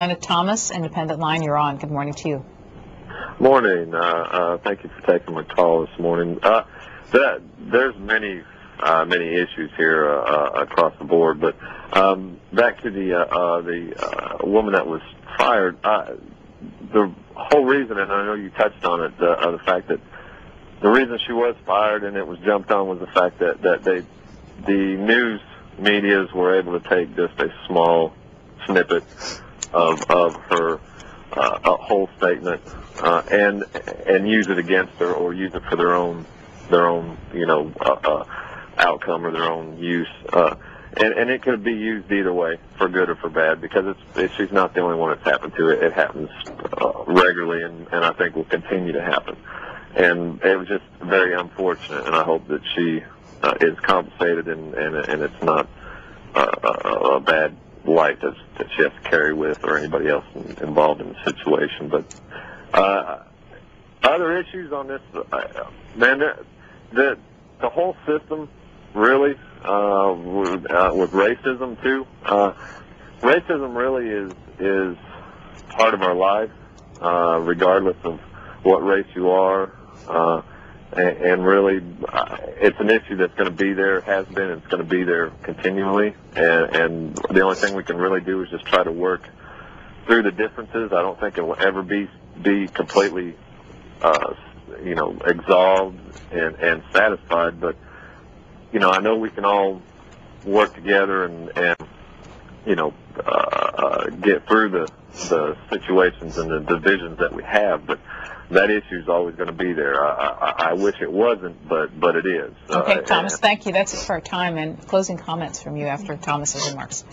Thomas, Independent Line, you're on. Good morning to you. Morning. Thank you for taking my call this morning. There's many issues here across the board, but back to the woman that was fired. The whole reason, and I know you touched on it, the fact that the reason she was fired and it was jumped on was the fact that the news medias were able to take just a small snippet of her whole statement and use it against her, or use it for their own outcome or their own use, and it could be used either way, for good or for bad, because she's not the only one it's happened to. It happens regularly, and I think will continue to happen, and it was just very unfortunate, and I hope that she is compensated and it's not a bad light that she has to carry with, or anybody else involved in the situation. But other issues on this, man, the whole system really, with racism too. Racism really is part of our lives, regardless of what race you are. And really, it's an issue that's going to be there, has been, and it's going to be there continually. And the only thing we can really do is just try to work through the differences. I don't think it will ever be completely, absolved and satisfied. But I know we can all work together and get through the situations and the divisions that we have. But that issue is always going to be there. I wish it wasn't, but it is. Okay, Thomas, thank you. That's it for our time. And closing comments from you after Thomas's remarks.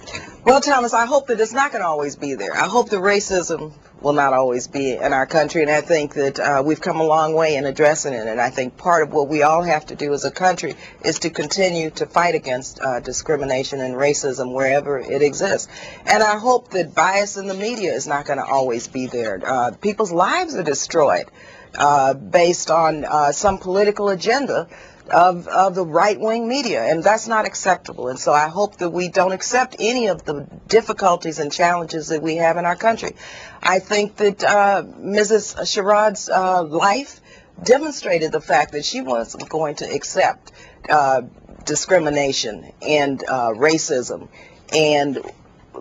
Well, Thomas, I hope that it's not going to always be there. I hope the racism will not always be in our country, and I think that we've come a long way in addressing it. And I think part of what we all have to do as a country is to continue to fight against discrimination and racism wherever it exists. And I hope that bias in the media is not going to always be there. People's lives are destroyed based on some political agenda of the right-wing media, and that's not acceptable. And so I hope that we don't accept any of the difficulties and challenges that we have in our country. I think that Mrs. Sherrod's life demonstrated the fact that she wasn't going to accept discrimination and racism. And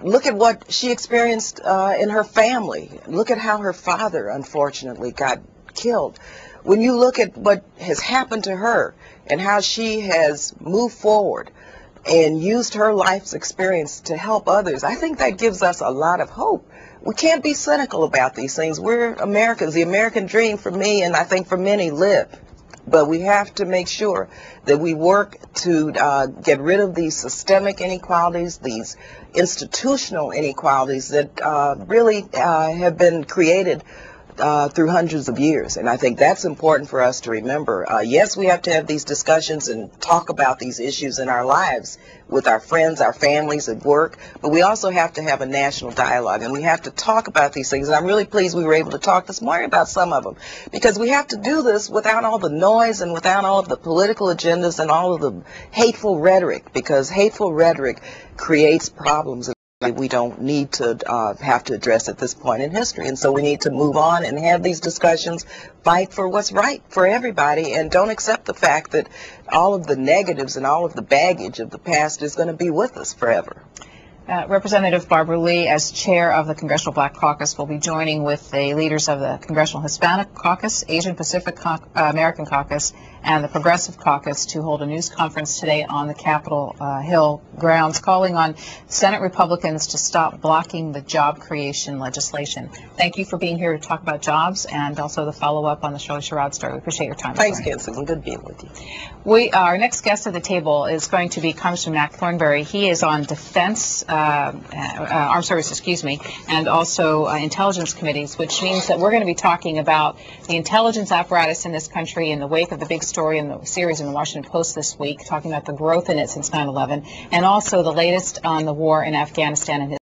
look at what she experienced in her family. Look at how her father, unfortunately, got killed. When you look at what has happened to her and how she has moved forward and used her life's experience to help others, I think that gives us a lot of hope. We can't be cynical about these things. We're Americans. The American dream, for me, and I think for many, live. But we have to make sure that we work to get rid of these systemic inequalities, these institutional inequalities that really have been created through hundreds of years. And I think that's important for us to remember. Yes, we have to have these discussions and talk about these issues in our lives with our friends, our families, at work, but we also have to have a national dialogue, and we have to talk about these things. And I'm really pleased we were able to talk this morning about some of them, because we have to do this without all the noise and without all of the political agendas and all of the hateful rhetoric, because hateful rhetoric creates problems we don't need to have to address at this point in history. And so we need to move on and have these discussions, fight for what's right for everybody, and don't accept the fact that all of the negatives and all of the baggage of the past is going to be with us forever. Representative Barbara Lee, as chair of the Congressional Black Caucus, will be joining with the leaders of the Congressional Hispanic Caucus, Asian Pacific American Caucus, and the Progressive Caucus to hold a news conference today on the Capitol Hill grounds, calling on Senate Republicans to stop blocking the job creation legislation. Thank you for being here to talk about jobs and also the follow-up on the Shirley Sherrod story. We appreciate your time. Thanks again, Susan. Good being with you. Our next guest at the table is going to be Congressman Mac Thornberry. He is on defense, armed services, and also intelligence committees, which means that we're going to be talking about the intelligence apparatus in this country in the wake of the big story in the series in the Washington Post this week, talking about the growth in it since 9/11, and also the latest on the war in Afghanistan and his